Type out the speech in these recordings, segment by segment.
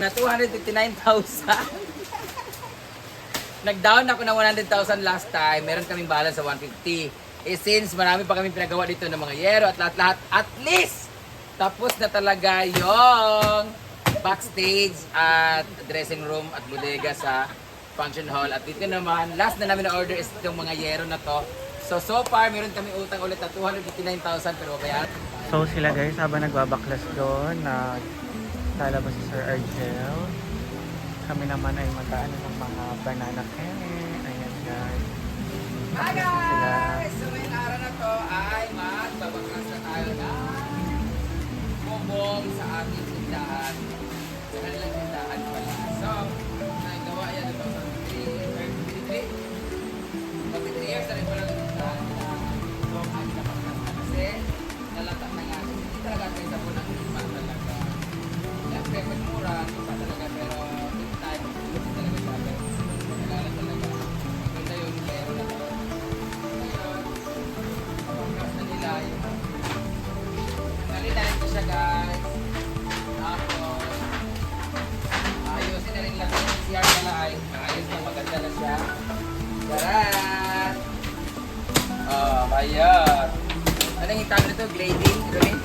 Na 259,000. Nag-down ako ng 100,000 last time. Meron kaming balance sa 150. Eh since marami pa kaming pinagawa dito ng mga yero at lahat-lahat, at least tapos na talaga yung backstage at dressing room at bodega sa function hall. At dito naman, last na namin na order is itong mga yero na to. So far, meron kami utang ulit na 259,000 pero kaya... So sila guys, habang nagbabaklas doon, lalabas si Sir Argel. Kami naman ay mag-ano ng mga banana candy. Ayan guys. Hi guys! So ngayong araw na to ay magbabaklas na tayo ng bubong sa ating tindahan. Sa kanilang tindahan pala. So, nagawa yan ito sa 3 years na rin pala ng tindahan na ang napaklas na kasi nalatak na nga. Hindi talaga tayo sa punang lima talaga. Siyempre, pag mura, lima talaga pero in time, hindi talaga siya. Pero nagalan talaga. Maganda yung meron na to. Ngayon, napaklas na nila yung nalinahin ko siya guys. Tapos, ayusin na rin lang yung CR nila ay maayos na maganda na siya. Taran! Oh, ayan. Anong yung tawag nito? Grading? Grading?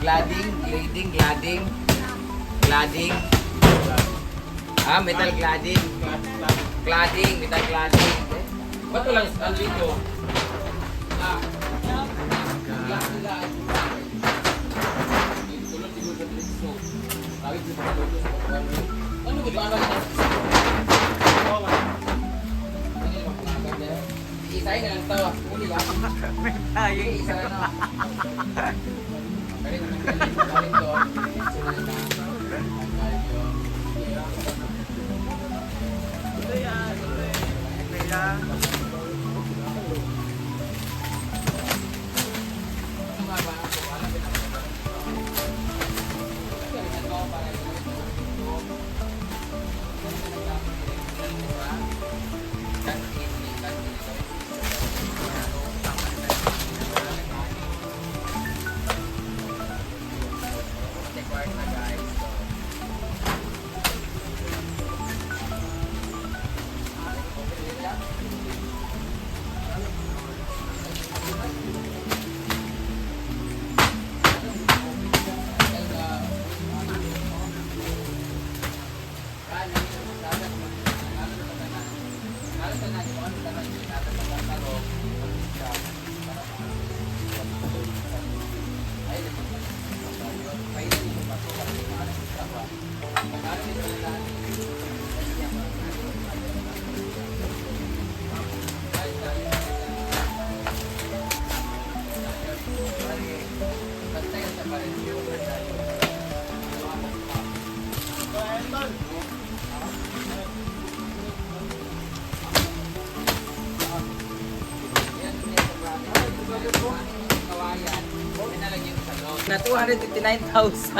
Gladding? Grading? Gladding? Gladding? Ah, metal gladding? Gladding, metal gladding. Ba't walang alwito? Ah, glass nila ay tulad siguro sa dristo. Tawid sa mga logo sa pagkakas. Ano ba ito? Isahin na lang ito. Huli lang. Tayo. Isa na. Pwede naman galing ito. Sinay na. Ito yan. Ito yan. Ano nga ba? Wala pinakagawa. Na 259,000.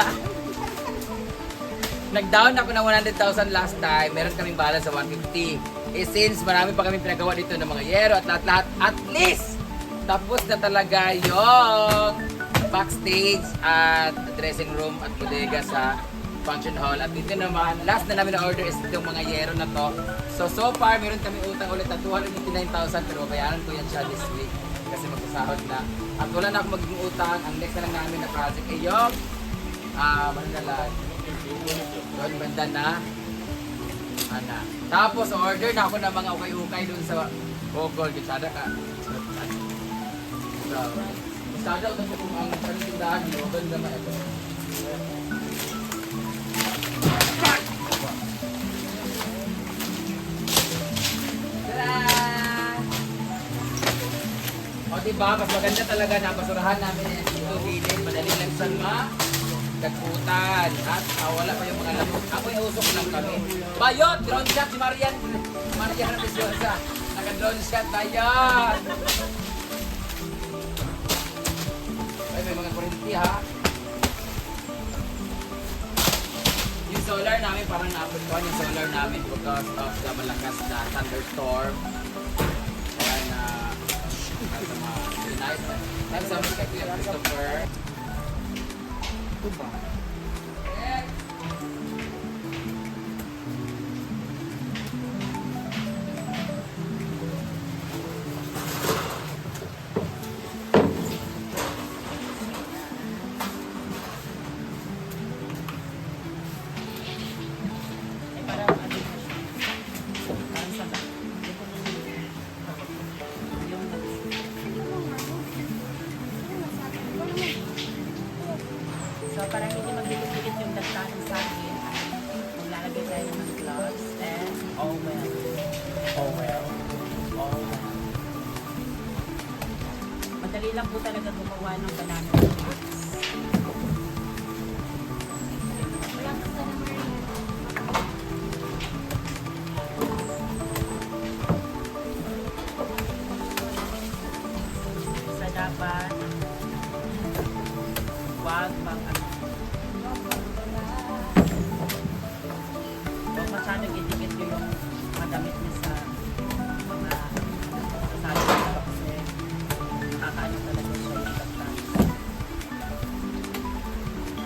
Nag-down ako ng 100,000 last time. Meron kaming balance sa 150. Eh since marami pa kaming pinagawa dito ng mga yero at lahat-lahat, at least tapos na talaga yung backstage at dressing room at bodega sa function hall. At dito naman, last na namin na order is itong mga yero na to. So far, meron kami utang ulit na 259,000 pero bayaran ko yan siya this week kasi magsasahod na. At wala na akong magiging utang. Ang next na lang namin na project ay yung Mandalag. Doon banda na ana. Tapos order na ako ng mga ukay-ukay doon sa Bogol. Kisada ka. So, kisada ko sa kung ang tindahan nyo, ganda na ito. O diba, mas maganda talaga na basurahan namin yan dito, gilid, madali lang sa mga dagputan at wala pa yung mga lamok. Ako yung usok lang kami. Bayot! Drone shot si Marian! Marian Pizzosa. Naka-drone shot, bayot! Ay, may mga kurinti ha. Yung solar namin parang naapagkawan yung solar namin because of the malakas na thunderstorm. Kaya na nice. Thanks so much kay Kuya Christopher. Ito ba? lang po talaga gumawa ng banana mix. Sa dapat, wag huwag masyadong itikit ko yung mga damit niya sa mga kasali ko kasi nakakaano talaga siya yung kaptan.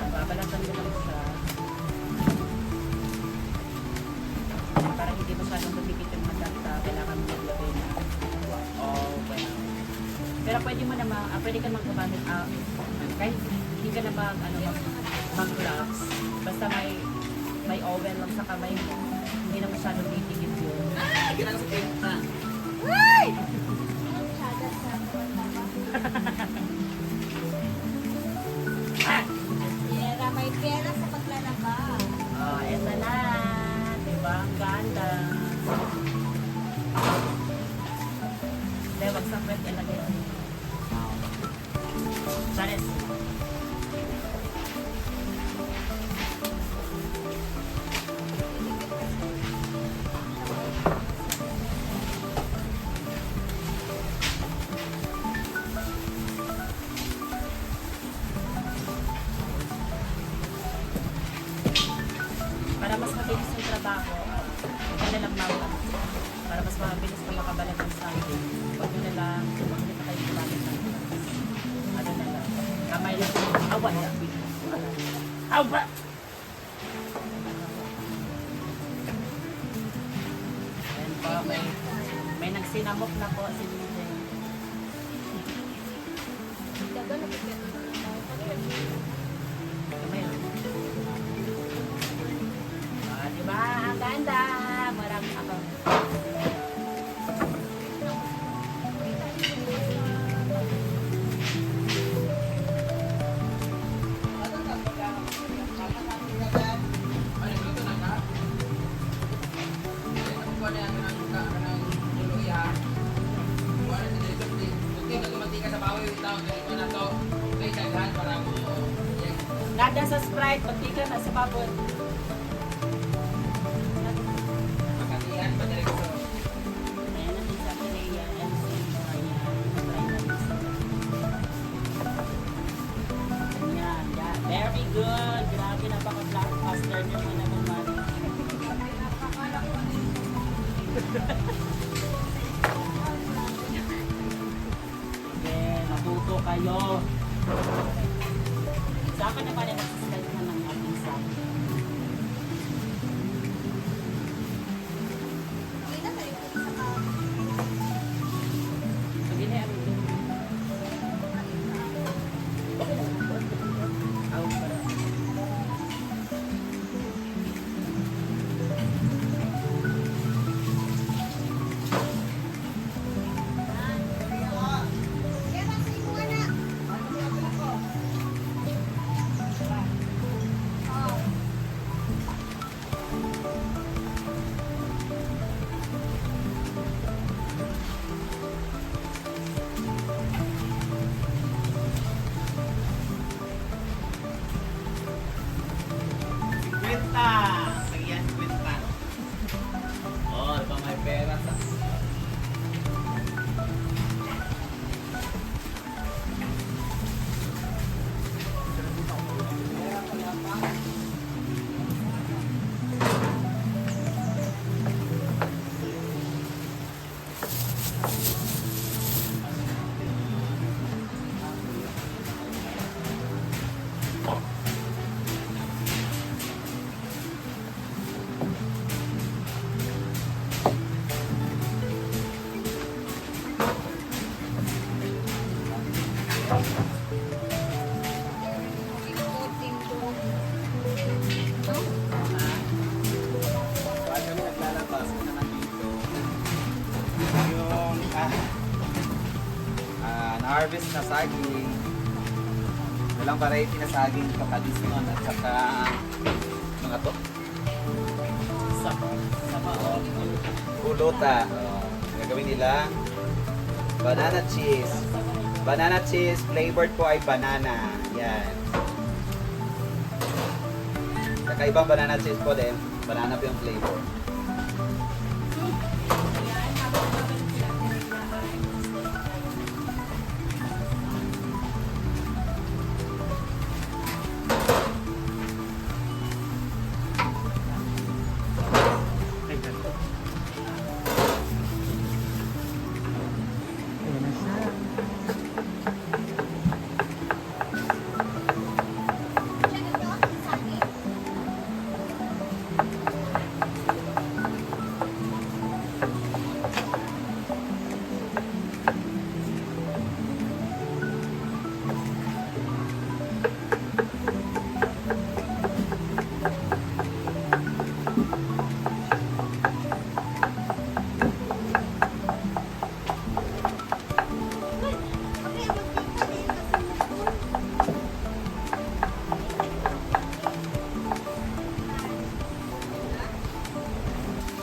Babalatan ko lang siya para hindi masyadong tumikit yung mga damit. Kailangan mo maglagay na all well. Pero pwede mo naman, pwede ka magkagamit kahit hindi ka na mag-gloves, basta may oven lang sa kamay mo, hindi na masyadong titigit yun. Ay! Ganang sa pinta. Pera, may pera sa paglalaba. Oh, eto na. Diba? Ang ganda. Hindi, wag sa kwet ilagay. Charis. Para mas mabilis yung trabaho, huwag na lang mawala. Para mas mabilis ka makabalag ng something, huwag na lang, hindi na kayo gumamit ng gloves. Ano na lang, kamay lang, awan na. Awa! Ayan po, may nagsinamok na po si DJ. Kamay lang. Diba? Ang ganda! Maraming ako. Ano, luto na ka? Kuha na yan, kanang luloy ha. Kuha na din dito. Buti na tumati ka sa bawi yung tao. Ganito na to. Okay, daghan para mo. Nada sa Sprite, pati ka na sa babon. Makatihan pa direkto. Ayan natin sa Korea, MC, ayan, try natin sa ayan, yeah, very good. Grabe, napaka-blockbuster nyo mo naman, Mari. Sige, natuto kayo. Sa akin naman ay nagsislide na ng ating side. Sige na, out para. Kwenta! Sagyan, kwenta. Oh, di ba may pera sa... Bakit kami naglalabas na naman dito? Yung na-harvest na saging. Walang variety na saging kapalis nun at saka mga to. Sama all Puluta. Gagawin nila banana cheese. Banana cheese, flavored po ay banana. Yan. Kakaibang banana cheese po din. Banana po yung flavor. Ay, ganito. Ayan na siya.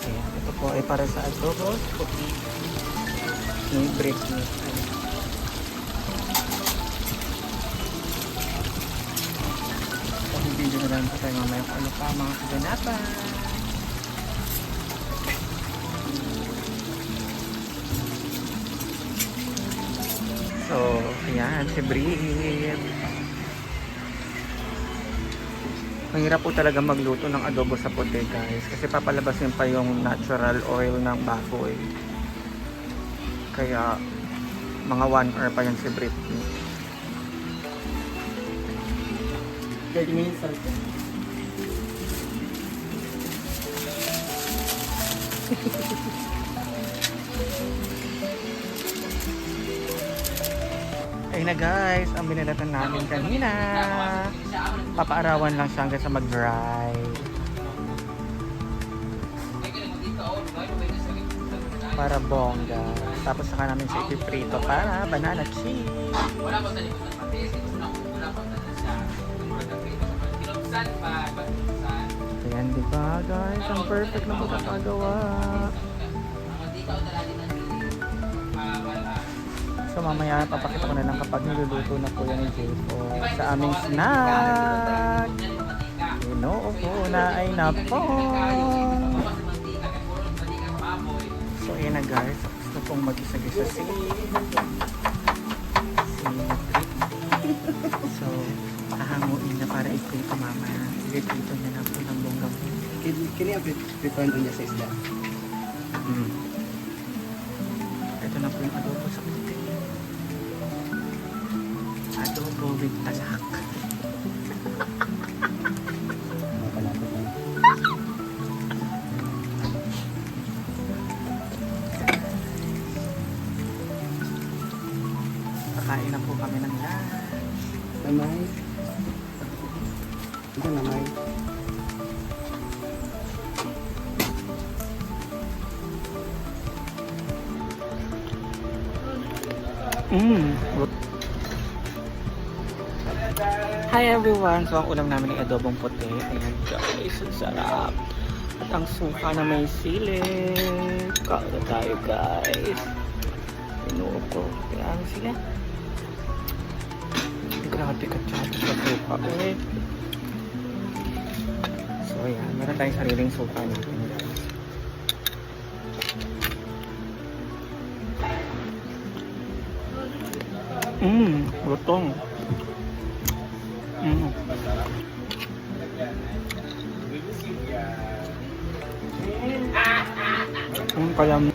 Ayan, ito po ay para sa adobo puti ni Britney. So, video na lang po tayo mamaya kung ano pa mga kaganapan. So, ayan, si Brit. Mahirap po talaga magluto ng adobo sa puti, guys, kasi papalabasin pa yung natural oil ng baboy. Kaya mga 1 hour pa yan si Britney. 30 minutes lang. Ayun na guys, ang binalatan namin kanina. Papaarawan lang siya hanggang sa mag-dry. Para bongga. Tapos saka namin siya ipiprito para banana cheese. Wala ko sa likod ng patis. Wala ko sa siya. Pinuksan pa. Pinuksan. Ayan, di ba guys? Ang perfect na pagkakagawa. Hindi ka udala din ng bili. Wala. So mamaya papakita ko na lang kapag niluluto na po yan ni Jaypo sa aming snack. Inuupo na ay napo. So ayan na guys, gusto pong mag-isa-gisa si So hahanguin na para iprito mamaya. Iprito niya na po ng bonggang. Kini ang prepare niya sa isda. Ito na po yung adobo sa puti. Adobo with talak. Kakain na po kami ng lunch. Namay. Ito namay. Hi everyone! So ang ulam namin ay adobong puti. Ayan guys, ang sarap. At ang suka na may sili. Kain na tayo guys. Pinuo ko. Kailangan sila. Grabe ka chato sa suka eh. So ayan, meron tayong sariling suka natin guys. Lutong. Kalam.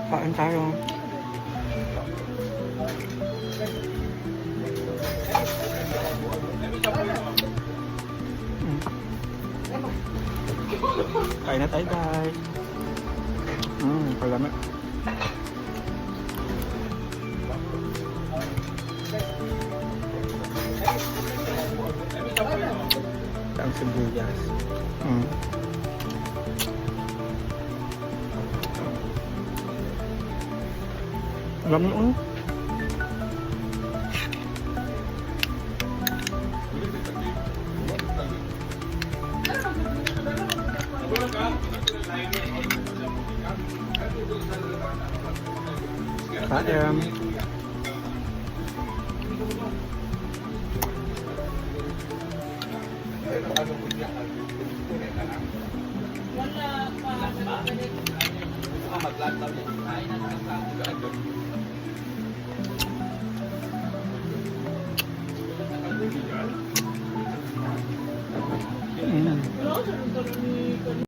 Kain tayo. Kain na tayo guys. Kalamit. Ang sibuyas. Alam mo, Kaem.